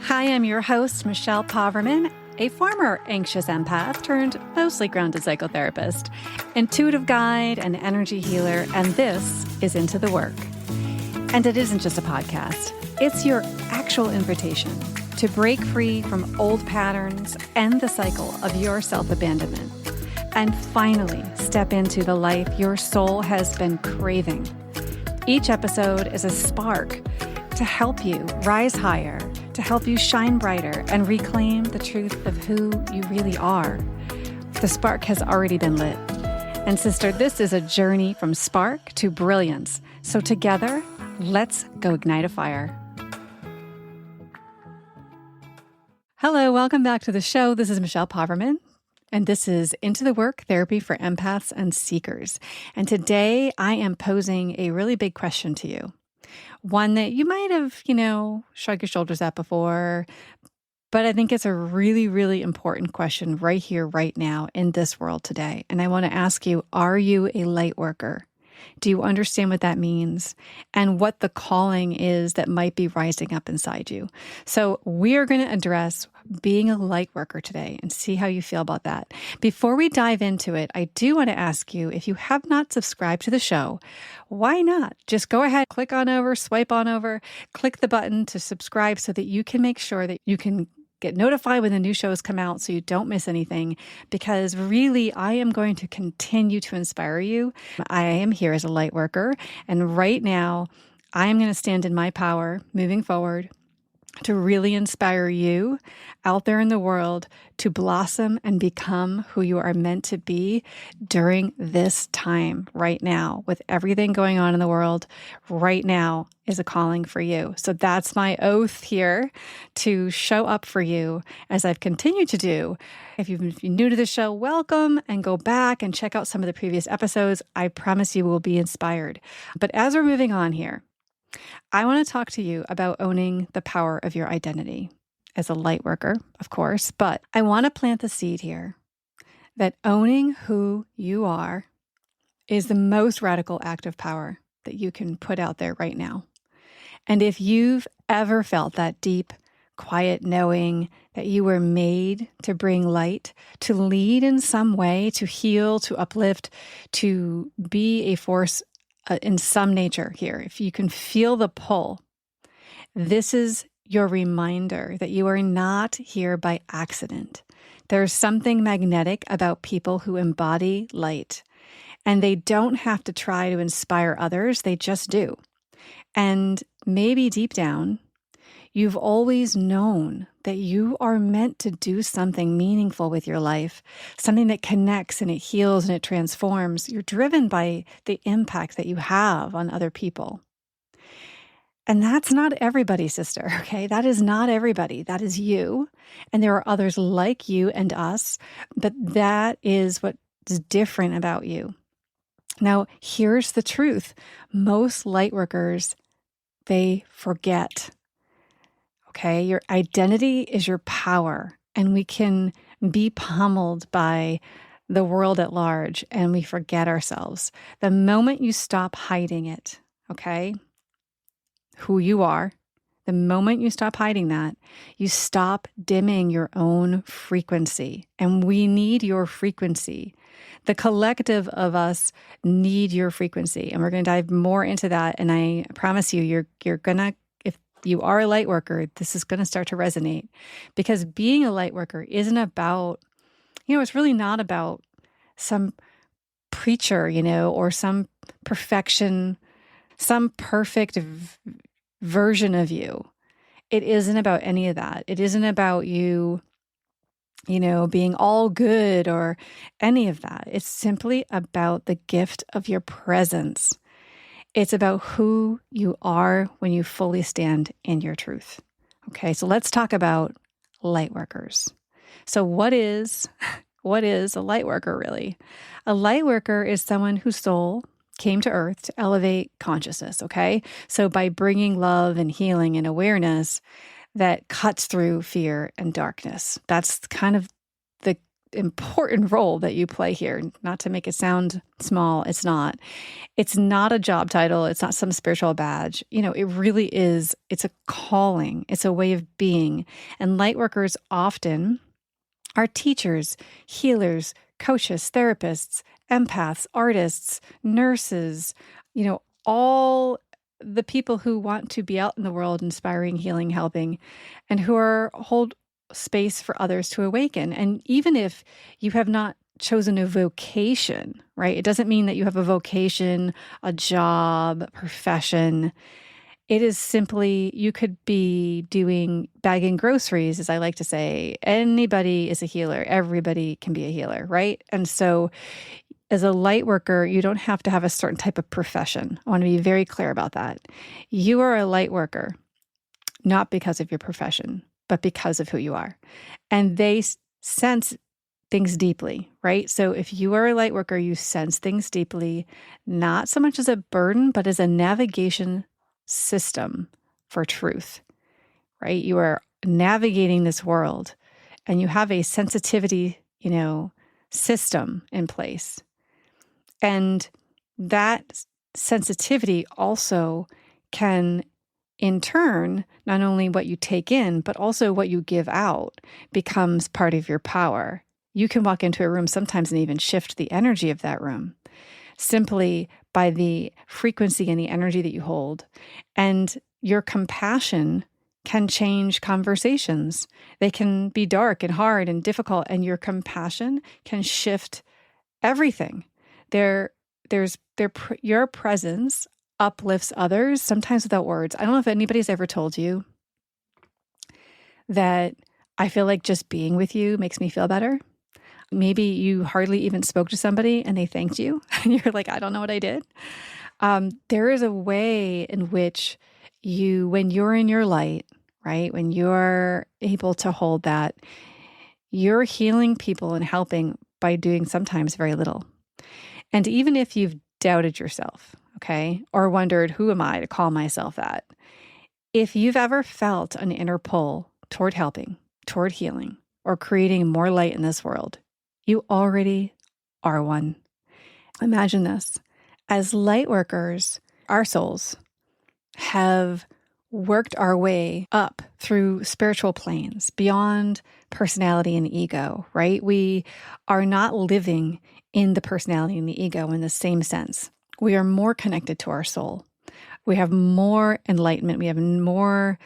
Hi, I'm your host, Michelle Poverman, a former anxious empath turned mostly grounded psychotherapist, intuitive guide, and energy healer, and this is Into the Work. And it isn't just a podcast, it's your actual invitation to break free from old patterns, end the cycle of your self-abandonment, and finally step into the life your soul has been craving. Each episode is a spark to help you rise higher, to help you shine brighter and reclaim the truth of who you really are. The spark has already been lit. And sister, this is a journey from spark to brilliance. So together, let's go ignite a fire. Hello, welcome back to the show. This is Michelle Poverman, and this is Into the Work, Therapy for Empaths and Seekers. And today I am posing a really big question to you. One that you might have, shrugged your shoulders at before, but I think it's a really, really important question right here, right now, in this world today. And I want to ask you, are you a light worker? Do you understand what that means and what the calling is that might be rising up inside you? So we are going to address being a light worker today and see how you feel about that. Before we dive into it, I do want to ask you, if you have not subscribed to the show, why not? Just go ahead, click on over, swipe on over, click the button to subscribe so that you can make sure that you can get notified when the new shows come out so you don't miss anything, because really I am going to continue to inspire you. I am here as a light worker, and right now I am going to stand in my power moving forward to really inspire you out there in the world to blossom and become who you are meant to be during this time right now. With everything going on in the world right now is a calling for you. So that's my oath here to show up for you as I've continued to do. If you're new to the show, welcome, and go back and check out some of the previous episodes. I promise you will be inspired. But as we're moving on here, I want to talk to you about owning the power of your identity as a light worker, of course, but I want to plant the seed here that owning who you are is the most radical act of power that you can put out there right now. And if you've ever felt that deep, quiet knowing that you were made to bring light, to lead in some way, to heal, to uplift, to be a force in some nature here, if you can feel the pull, this is your reminder that you are not here by accident. There's something magnetic about people who embody light, and they don't have to try to inspire others, they just do. And maybe deep down, you've always known that you are meant to do something meaningful with your life, something that connects and it heals and it transforms. You're driven by the impact that you have on other people. And that's not everybody, sister, okay? That is not everybody. That is you. And there are others like you and us, but that is what's different about you. Now, here's the truth. Most light workers, they forget. Okay, your identity is your power, and we can be pummeled by the world at large, and we forget ourselves. The moment you stop hiding it, okay, who you are, the moment you stop hiding that, you stop dimming your own frequency, and we need your frequency. The collective of us need your frequency, and we're going to dive more into that, and I promise you, you're going to, you are a light worker, this is going to start to resonate, because being a light worker isn't about, it's really not about some preacher, or some perfection, some perfect version of you. It isn't about any of that. It isn't about you, being all good or any of that. It's simply about the gift of your presence. It's about who you are when you fully stand in your truth. Okay, so let's talk about light workers. So what is a light worker really? A light worker is someone whose soul came to earth to elevate consciousness, okay? So by bringing love and healing and awareness that cuts through fear and darkness. That's kind of important role that you play here. Not to make it sound small, it's not. It's not a job title. It's not some spiritual badge. It really is. It's a calling. It's a way of being. And light workers often are teachers, healers, coaches, therapists, empaths, artists, nurses, all the people who want to be out in the world inspiring, healing, helping, and who hold space for others to awaken. And even if you have not chosen a vocation, right? It doesn't mean that you have a vocation, a job, profession. It is simply, you could be bagging groceries, as I like to say. Anybody is a healer. Everybody can be a healer, right? And so as a light worker, you don't have to have a certain type of profession. I want to be very clear about that. You are a light worker, not because of your profession, but because of who you are. And they sense things deeply, right? So if you are a light worker, you sense things deeply, not so much as a burden, but as a navigation system for truth, right? You are navigating this world and you have a sensitivity, system in place. And that sensitivity also can, in turn, not only what you take in, but also what you give out becomes part of your power. You can walk into a room sometimes and even shift the energy of that room simply by the frequency and the energy that you hold. And your compassion can change conversations. They can be dark and hard and difficult, and your compassion can shift everything. Your presence uplifts others, sometimes without words. I don't know if anybody's ever told you that I feel like just being with you makes me feel better. Maybe you hardly even spoke to somebody and they thanked you and you're like, I don't know what I did. There is a way in which when you're in your light, right? When you're able to hold that, you're healing people and helping by doing sometimes very little. And even if you've doubted yourself, okay, or wondered, who am I to call myself that? If you've ever felt an inner pull toward helping, toward healing, or creating more light in this world, you already are one. Imagine this. As light workers, our souls have worked our way up through spiritual planes beyond personality and ego, right? We are not living in the personality and the ego in the same sense. We are more connected to our soul. We have more enlightenment. We have more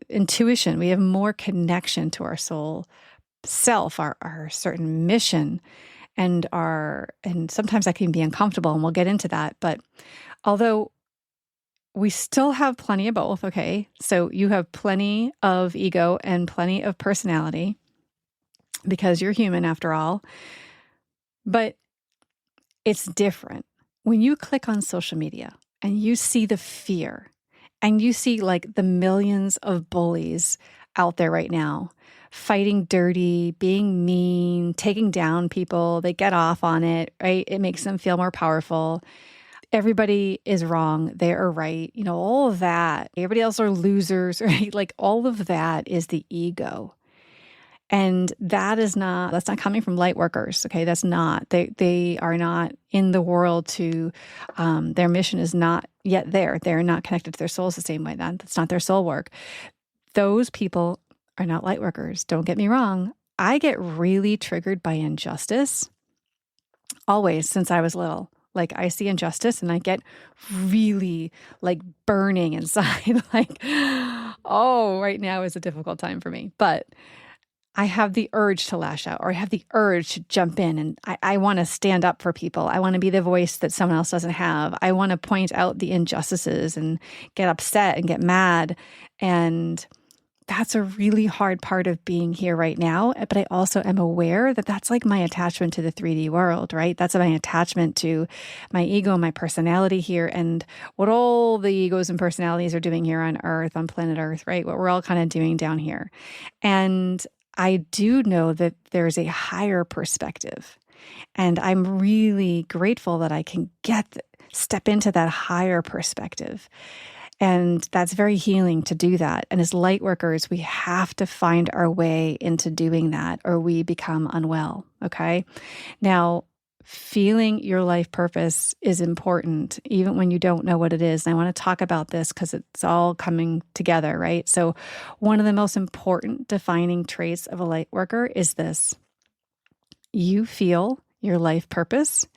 intuition. We have more connection to our soul self, our certain mission, and sometimes that can be uncomfortable, and we'll get into that. But although we still have plenty of both, okay? So you have plenty of ego and plenty of personality because you're human after all. But it's different. When you click on social media and you see the fear and you see like the millions of bullies out there right now, fighting dirty, being mean, taking down people, they get off on it, right? It makes them feel more powerful. Everybody is wrong. They are right. All of that. Everybody else are losers, right? Like all of that is the ego. And that's not coming from light workers. Okay. That's not, they are not in the world their mission is not yet there. They're not connected to their souls the same way. That's not their soul work. Those people are not light workers. Don't get me wrong. I get really triggered by injustice always since I was little. Like I see injustice and I get really like burning inside. Like, oh, right now is a difficult time for me. But I have the urge to lash out, or I have the urge to jump in, and I want to stand up for people. I want to be the voice that someone else doesn't have. I want to point out the injustices and get upset and get mad. And that's a really hard part of being here right now. But I also am aware that that's like my attachment to the 3D world, right? That's my attachment to my ego, my personality here, and what all the egos and personalities are doing here on Earth, on planet Earth, right? What we're all kind of doing down here. And I do know that there's a higher perspective. And I'm really grateful that I can step into that higher perspective. And that's very healing to do that. And as light workers, we have to find our way into doing that or we become unwell. Okay. Now, feeling your life purpose is important, even when you don't know what it is. And I want to talk about this because it's all coming together, right? So, one of the most important defining traits of a light worker is this: you feel your life purpose,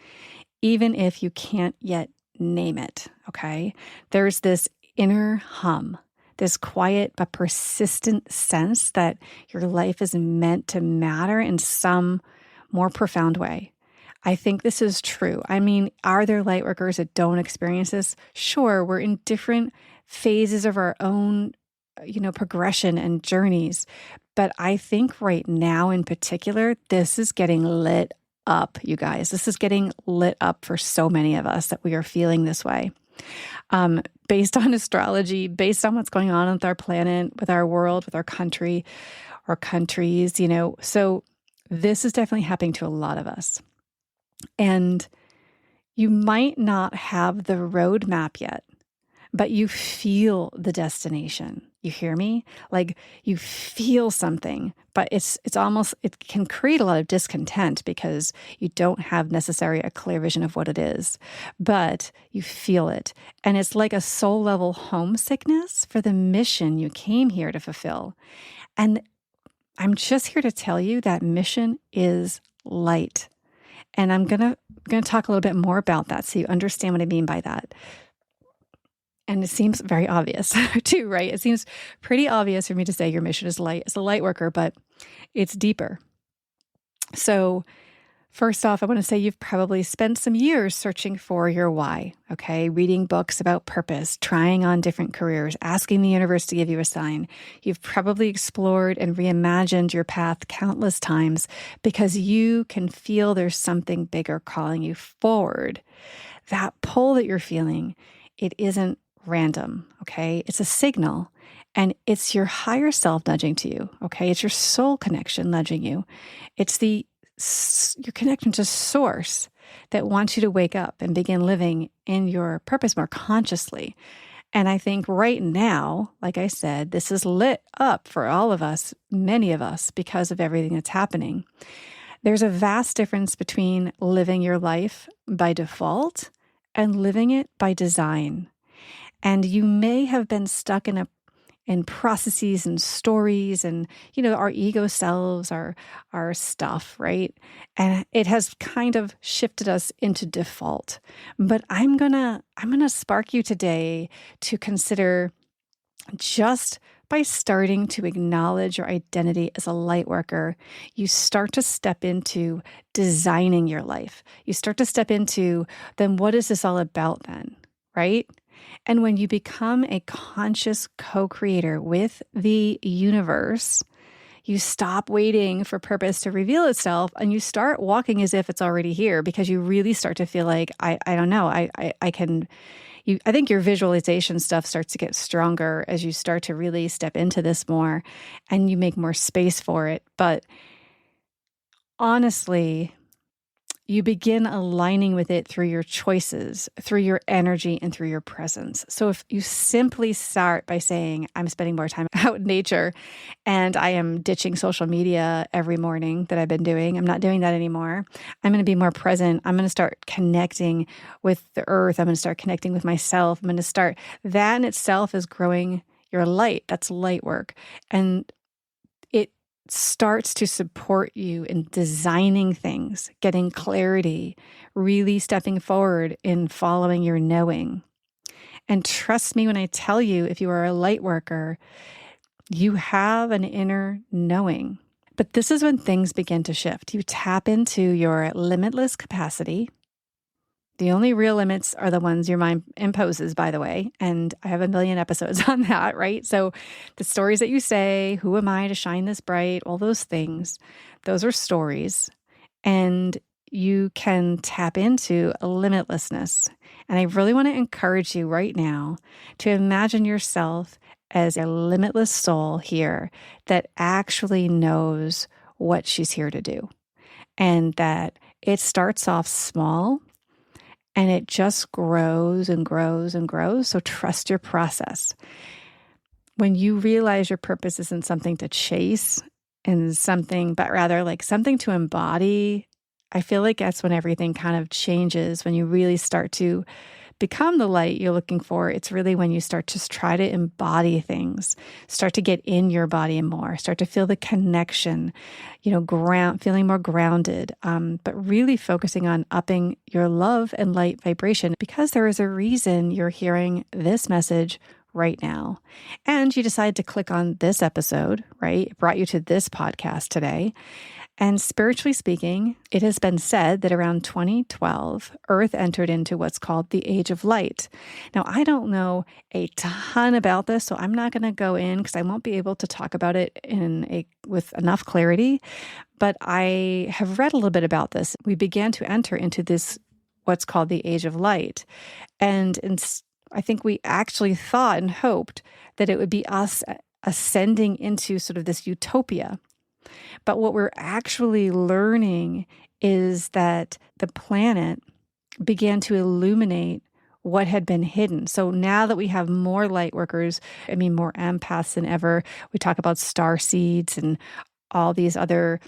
even if you can't yet name it. Okay. There's this inner hum, this quiet but persistent sense that your life is meant to matter in some more profound way. I think this is true. I mean, are there light workers that don't experience this? Sure, we're in different phases of our own, progression and journeys. But I think right now in particular, this is getting lit up, you guys. This is getting lit up for so many of us that we are feeling this way. Based on astrology, based on what's going on with our planet, with our world, with our country, or countries, So this is definitely happening to a lot of us. And you might not have the roadmap yet, but you feel the destination. You hear me? Like you feel something, but it's almost, it can create a lot of discontent because you don't have necessarily a clear vision of what it is, but you feel it. And it's like a soul level homesickness for the mission you came here to fulfill. And I'm just here to tell you that mission is light. And I'm going to talk a little bit more about that so you understand what I mean by that. And it seems very obvious too, right? It seems pretty obvious for me to say your mission is light as a light worker, but it's deeper. So first off, I want to say you've probably spent some years searching for your why, okay? Reading books about purpose, trying on different careers, asking the universe to give you a sign. You've probably explored and reimagined your path countless times because you can feel there's something bigger calling you forward. That pull that you're feeling, it isn't random, okay? It's a signal, and it's your higher self nudging to you, okay? It's your soul connection nudging you. It's your connection to source that wants you to wake up and begin living in your purpose more consciously. And I think right now, like I said, this is lit up for all of us, many of us, because of everything that's happening. There's a vast difference between living your life by default and living it by design. And you may have been stuck in processes and stories and, our ego selves, our stuff, right? And it has kind of shifted us into default. But I'm gonna spark you today to consider, just by starting to acknowledge your identity as a light worker, you start to step into designing your life. You start to step into, then what is this all about then, right? And when you become a conscious co-creator with the universe, you stop waiting for purpose to reveal itself and you start walking as if it's already here, because you really start to feel like, I don't know, I think your visualization stuff starts to get stronger as you start to really step into this more and you make more space for it. But honestly, you begin aligning with it through your choices, through your energy, and through your presence. So if you simply start by saying, I'm spending more time out in nature and I am ditching social media every morning that I've been doing, I'm not doing that anymore. I'm going to be more present. I'm going to start connecting with the earth. I'm going to start connecting with myself. That in itself is growing your light. That's light work. And it starts to support you in designing things, getting clarity, really stepping forward in following your knowing. And trust me when I tell you, if you are a light worker, you have an inner knowing. But this is when things begin to shift. You tap into your limitless capacity. The only real limits are the ones your mind imposes, by the way. And I have a million episodes on that, right? So the stories that you say, who am I to shine this bright? All those things, those are stories. And you can tap into a limitlessness. And I really want to encourage you right now to imagine yourself as a limitless soul here that actually knows what she's here to do. And that it starts off small. And it just grows and grows and grows. So trust your process. When you realize your purpose isn't something to chase and something, but rather like something to embody, I feel like that's when everything kind of changes. When you really start to become the light you're looking for, it's really when you start to try to embody things, start to get in your body more, start to feel the connection, feeling more grounded, but really focusing on upping your love and light vibration, because there is a reason you're hearing this message right now. And you decided to click on this episode, right? It brought you to this podcast today. And spiritually speaking, it has been said that around 2012, Earth entered into what's called the Age of Light. Now, I don't know a ton about this, so I'm not going to go in because I won't be able to talk about it with enough clarity. But I have read a little bit about this. We began to enter into this, what's called the Age of Light. And I think we actually thought and hoped that it would be us ascending into sort of this utopia. But what we're actually learning is that the planet began to illuminate what had been hidden. So now that we have more light workers, more empaths than ever, we talk about star seeds and all these other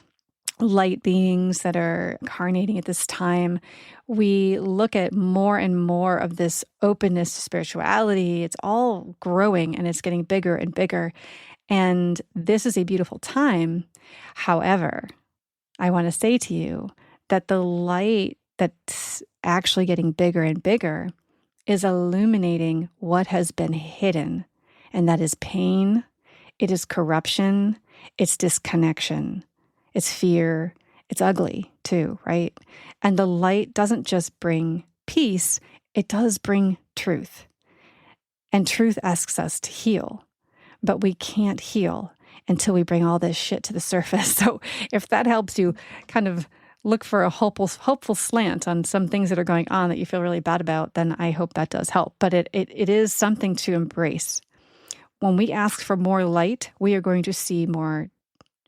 light beings that are incarnating at this time, we look at more and more of this openness to spirituality. It's all growing and it's getting bigger and bigger. And this is a beautiful time. However, I want to say to you that the light that's actually getting bigger and bigger is illuminating what has been hidden. And that is pain, it is corruption, it's disconnection. It's fear. It's ugly too, right? And the light doesn't just bring peace, it does bring truth. And truth asks us to heal, but we can't heal until we bring all this shit to the surface. So if that helps you kind of look for a hopeful slant on some things that are going on that you feel really bad about, then I hope that does help. But it is something to embrace. When we ask for more light, we are going to see more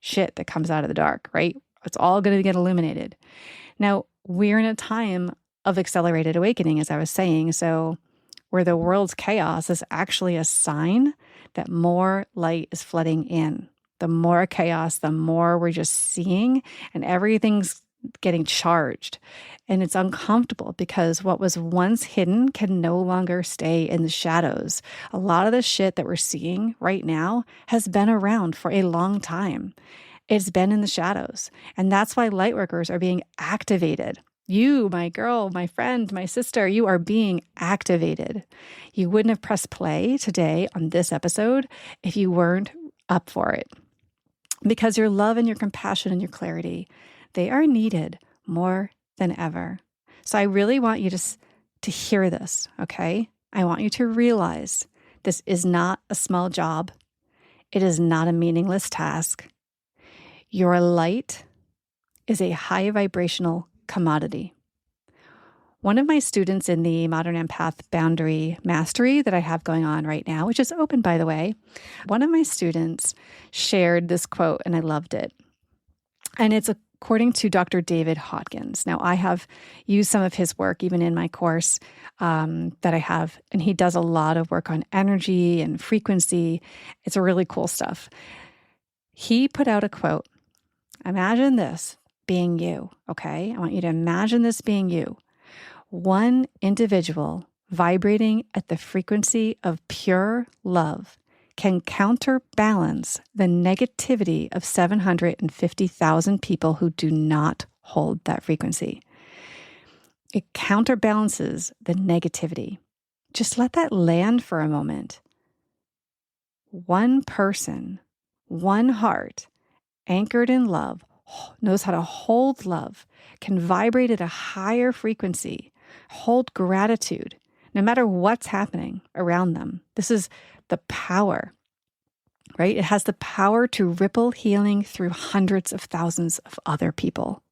shit that comes out of the dark, right? It's all going to get illuminated. Now, we're in a time of accelerated awakening, as I was saying. So where the world's chaos is actually a sign that more light is flooding in. The more chaos, the more we're just seeing, and everything's getting charged. And it's uncomfortable because what was once hidden can no longer stay in the shadows. A lot of the shit that we're seeing right now has been around for a long time. It's been in the shadows. And that's why lightworkers are being activated. You, my girl, my friend, my sister, you are being activated. You wouldn't have pressed play today on this episode if you weren't up for it. Because your love and your compassion and your clarity, they are needed more than ever. So I really want you to hear this, okay? I want you to realize this is not a small job. It is not a meaningless task. Your light is a high vibrational commodity. One of my students in the Modern Empath Boundary Mastery that I have going on right now, which is open, by the way, one of my students shared this quote and I loved it. And it's according to Dr. David Hawkins. Now, I have used some of his work even in my course that I have, and he does a lot of work on energy and frequency. It's really cool stuff. He put out a quote. Imagine this being you, okay? I want you to imagine this being you. One individual vibrating at the frequency of pure love can counterbalance the negativity of 750,000 people who do not hold that frequency. It counterbalances the negativity. Just let that land for a moment. One person, one heart, anchored in love, knows how to hold love, can vibrate at a higher frequency, hold gratitude, no matter what's happening around them. This is the power, right? It has the power to ripple healing through hundreds of thousands of other people.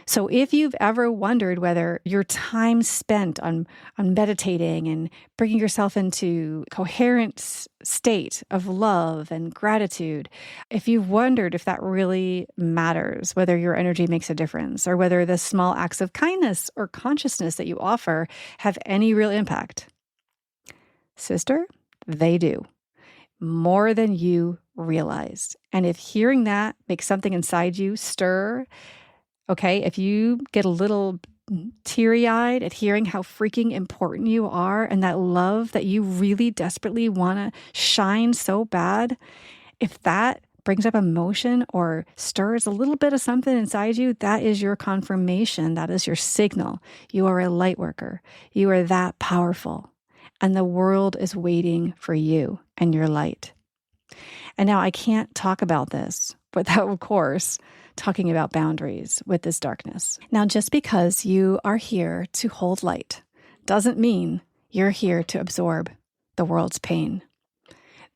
So if you've ever wondered whether your time spent on meditating and bringing yourself into coherent state of love and gratitude, if you've wondered if that really matters, whether your energy makes a difference, or whether the small acts of kindness or consciousness that you offer have any real impact, sister, they do. More than you realized. And if hearing that makes something inside you stir, okay, if you get a little teary-eyed at hearing how freaking important you are and that love that you really desperately want to shine so bad, if that brings up emotion or stirs a little bit of something inside you, that is your confirmation. That is your signal. You are a light worker. You are that powerful. And the world is waiting for you and your light. And now I can't talk about this without, of course, talking about boundaries with this darkness. Now, just because you are here to hold light doesn't mean you're here to absorb the world's pain.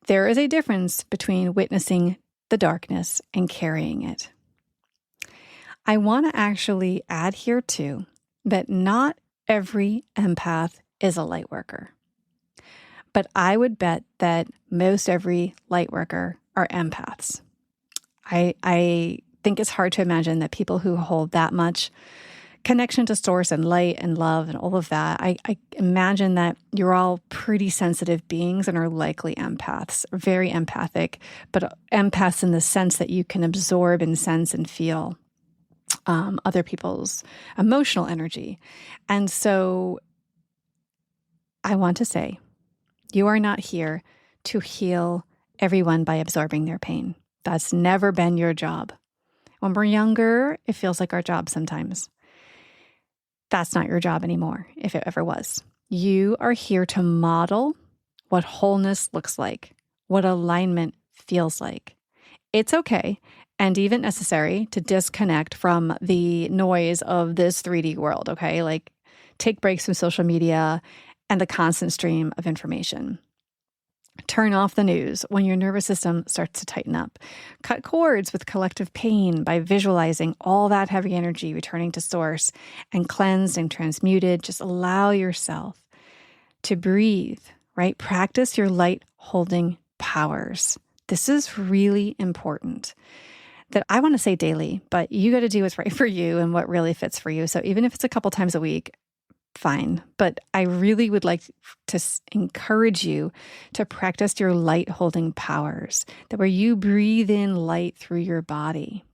There is a difference between witnessing the darkness and carrying it. I want to actually add here too that not every empath is a light worker. But I would bet that most every light worker are empaths. I think it's hard to imagine that people who hold that much connection to source and light and love and all of that, I imagine that you're all pretty sensitive beings and are likely empaths, very empathic, but empaths in the sense that you can absorb and sense and feel other people's emotional energy. And so I want to say, you are not here to heal everyone by absorbing their pain. That's never been your job. When we're younger, it feels like our job sometimes. That's not your job anymore, if it ever was. You are here to model what wholeness looks like, what alignment feels like. It's okay and even necessary to disconnect from the noise of this 3D world, okay? Like, take breaks from social media and the constant stream of information. Turn off the news when your nervous system starts to tighten up. Cut cords with collective pain by visualizing all that heavy energy returning to source and cleansed and transmuted. Just allow yourself to breathe, right? Practice your light holding powers. This is really important. That I want to say daily, but you got to do what's right for you and what really fits for you. So even if it's a couple times a week, fine. But I really would like to encourage you to practice your light holding powers, that where you breathe in light through your body,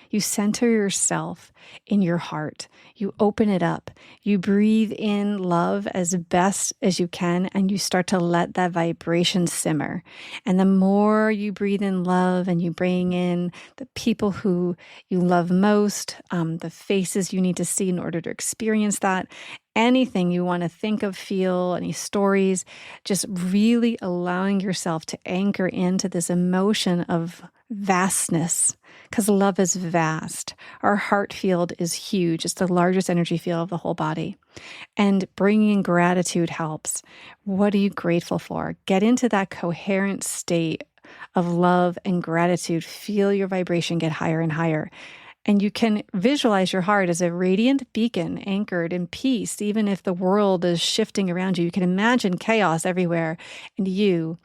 you center yourself in your heart, you open it up, you breathe in love as best as you can, and you start to let that vibration simmer. And the more you breathe in love and you bring in the people who you love most, the faces you need to see in order to experience that, anything you want to think of, feel, any stories, just really allowing yourself to anchor into this emotion of vastness, because love is vast. Our heart field is huge. It's the largest energy field of the whole body. And bringing in gratitude helps. What are you grateful for? Get into that coherent state of love and gratitude. Feel your vibration get higher and higher. And you can visualize your heart as a radiant beacon anchored in peace. Even if the world is shifting around you, you can imagine chaos everywhere and you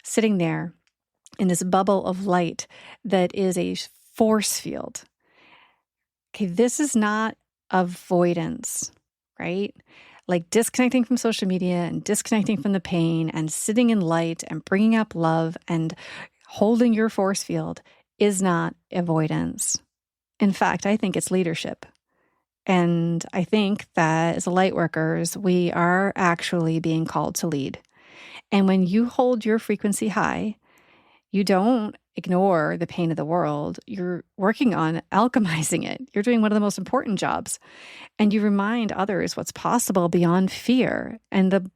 sitting there in this bubble of light that is a force field. Okay, this is not avoidance, right? Like disconnecting from social media and disconnecting from the pain and sitting in light and bringing up love and holding your force field is not avoidance. In fact, I think it's leadership. And I think that as light workers, we are actually being called to lead. And when you hold your frequency high, you don't ignore the pain of the world. You're working on alchemizing it. You're doing one of the most important jobs. And you remind others what's possible beyond fear. And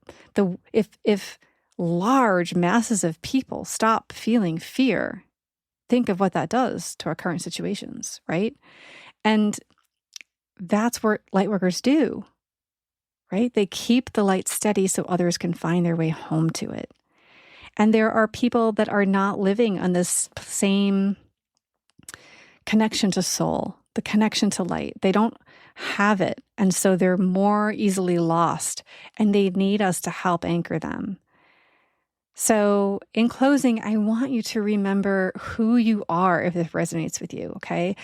if large masses of people stop feeling fear, think of what that does to our current situations, right? And that's what lightworkers do, right? They keep the light steady so others can find their way home to it. And there are people that are not living on this same connection to soul, the connection to light. They don't have it. And so they're more easily lost and they need us to help anchor them. So in closing, I want you to remember who you are if this resonates with you, okay?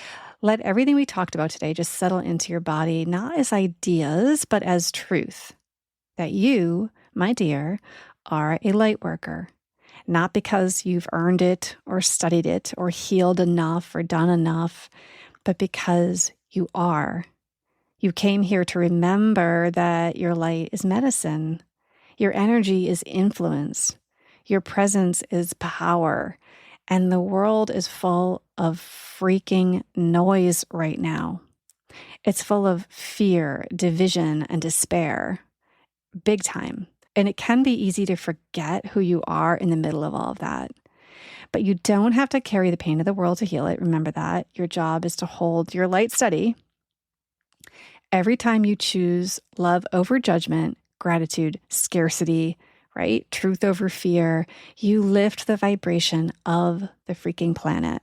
Let everything we talked about today just settle into your body, not as ideas, but as truth. That you, my dear, are a light worker. Not because you've earned it or studied it or healed enough or done enough, but because you are. You came here to remember that your light is medicine. Your energy is influence. Your presence is power. And the world is full of freaking noise right now. It's full of fear, division, and despair. Big time. And it can be easy to forget who you are in the middle of all of that. But you don't have to carry the pain of the world to heal it. Remember that. Your job is to hold your light steady. Every time you choose love over judgment, gratitude, scarcity, right? Truth over fear, you lift the vibration of the freaking planet.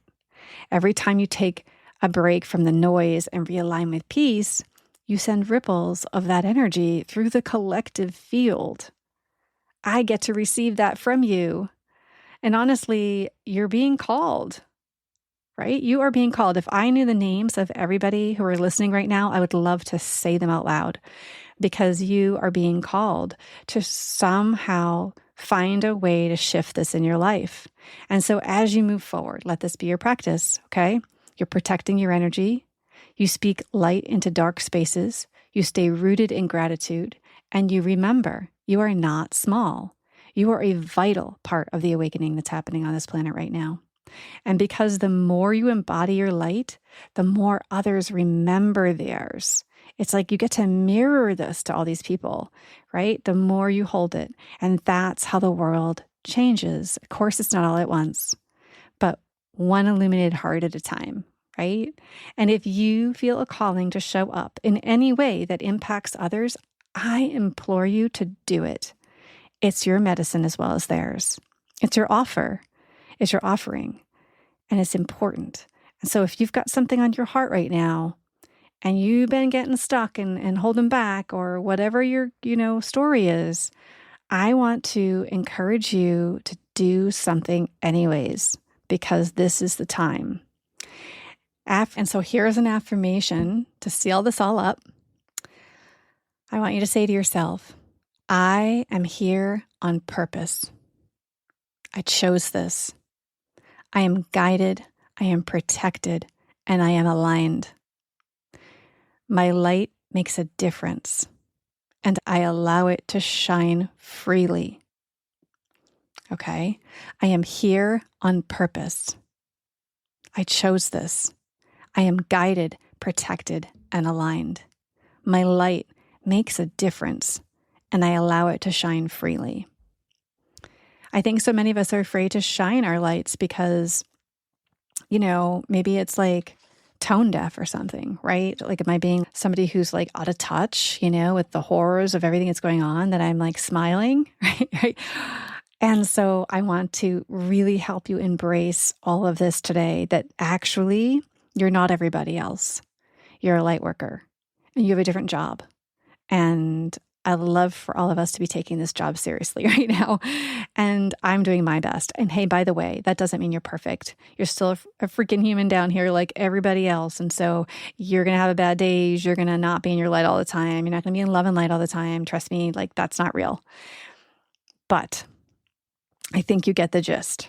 Every time you take a break from the noise and realign with peace, you send ripples of that energy through the collective field. I get to receive that from you. And honestly, you're being called, right? You are being called. If I knew the names of everybody who are listening right now, I would love to say them out loud because you are being called to somehow find a way to shift this in your life. And so as you move forward, let this be your practice, okay? You're protecting your energy. You speak light into dark spaces. You stay rooted in gratitude. And you remember, you are not small. You are a vital part of the awakening that's happening on this planet right now. And because the more you embody your light, the more others remember theirs. It's like you get to mirror this to all these people, right? The more you hold it. And that's how the world changes. Of course, it's not all at once, but one illuminated heart at a time, right? And if you feel a calling to show up in any way that impacts others, I implore you to do it. It's your medicine as well as theirs. It's your offer. It's your offering. And it's important. And so if you've got something on your heart right now and you've been getting stuck and holding back or whatever your, story is, I want to encourage you to do something anyways, because this is the time. And so here's an affirmation to seal this all up. I want you to say to yourself, I am here on purpose. I chose this. I am guided, I am protected, and I am aligned. My light makes a difference, and I allow it to shine freely. Okay? I am here on purpose. I chose this. I am guided, protected, and aligned. My light makes a difference, and I allow it to shine freely. I think so many of us are afraid to shine our lights because, maybe it's like tone deaf or something, right? Like, am I being somebody who's like out of touch, with the horrors of everything that's going on, that I'm like smiling, right? And so I want to really help you embrace all of this today, that actually you're not everybody else. You're a light worker and you have a different job. And I love for all of us to be taking this job seriously right now. And I'm doing my best. And hey, by the way, that doesn't mean you're perfect. You're still a freaking human down here like everybody else. And so you're going to have a bad days. You're going to not be in your light all the time. You're not going to be in love and light all the time. Trust me, like that's not real. But I think you get the gist.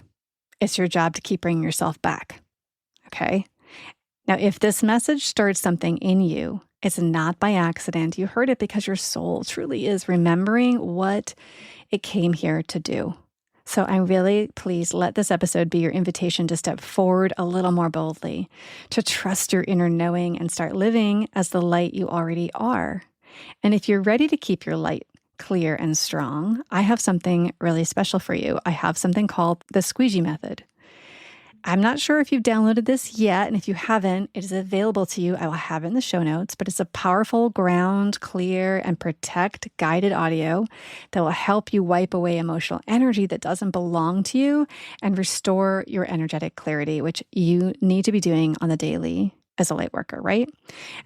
It's your job to keep bringing yourself back. Okay? Now, if this message stirred something in you, it's not by accident. You heard it because your soul truly is remembering what it came here to do. So I'm really pleased. Let this episode be your invitation to step forward a little more boldly, to trust your inner knowing and start living as the light you already are. And if you're ready to keep your light clear and strong, I have something really special for you. I have something called the squeegee method. I'm not sure if you've downloaded this yet, and if you haven't, it is available to you. I will have it in the show notes, but it's a powerful ground, clear, and protect guided audio that will help you wipe away emotional energy that doesn't belong to you and restore your energetic clarity, which you need to be doing on the daily. as a light worker, right?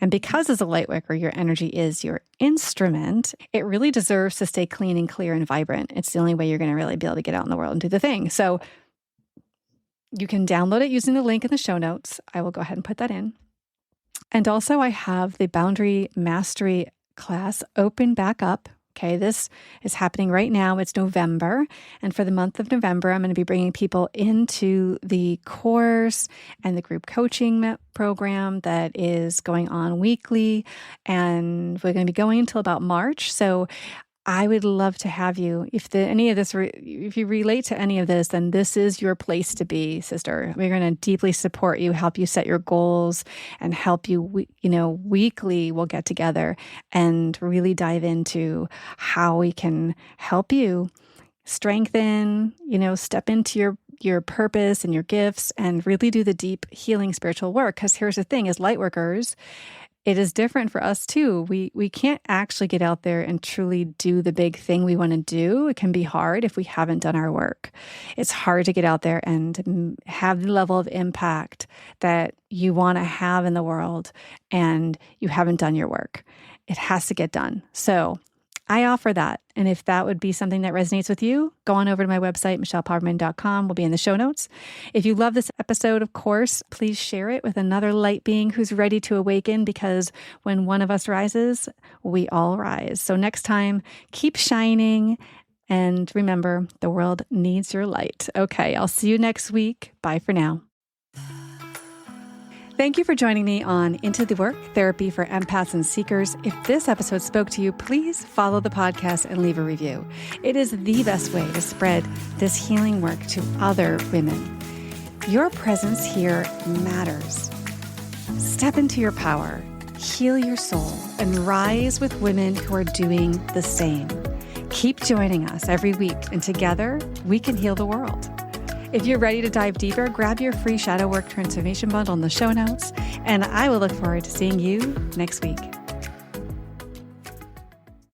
And because as a light worker, your energy is your instrument, it really deserves to stay clean and clear and vibrant. It's the only way you're going to really be able to get out in the world and do the thing. So you can download it using the link in the show notes. I will go ahead and put that in. And also I have the Boundary Mastery class open back up. Okay, this is happening right now. It's November. And for the month of November, I'm going to be bringing people into the course and the group coaching program that is going on weekly. And we're going to be going until about March. So I would love to have you. If if you relate to any of this, then this is your place to be, sister. We're going to deeply support you, help you set your goals, and help you. Weekly we'll get together and really dive into how we can help you strengthen. Step into your purpose and your gifts, and really do the deep healing spiritual work. Because here's the thing: as light workers, it is different for us too. We can't actually get out there and truly do the big thing we want to do. It can be hard if we haven't done our work. It's hard to get out there and have the level of impact that you want to have in the world, and you haven't done your work. It has to get done. So I offer that. And if that would be something that resonates with you, go on over to my website, michellepoverman.com. Will be in the show notes. If you love this episode, of course, please share it with another light being who's ready to awaken, because when one of us rises, we all rise. So next time, keep shining. And remember, the world needs your light. Okay, I'll see you next week. Bye for now. Thank you for joining me on Into the Work, Therapy for Empaths and Seekers. If this episode spoke to you, please follow the podcast and leave a review. It is the best way to spread this healing work to other women. Your presence here matters. Step into your power, heal your soul, and rise with women who are doing the same. Keep joining us every week, and together we can heal the world. If you're ready to dive deeper, grab your free Shadow Work Transformation Bundle in the show notes, and I will look forward to seeing you next week.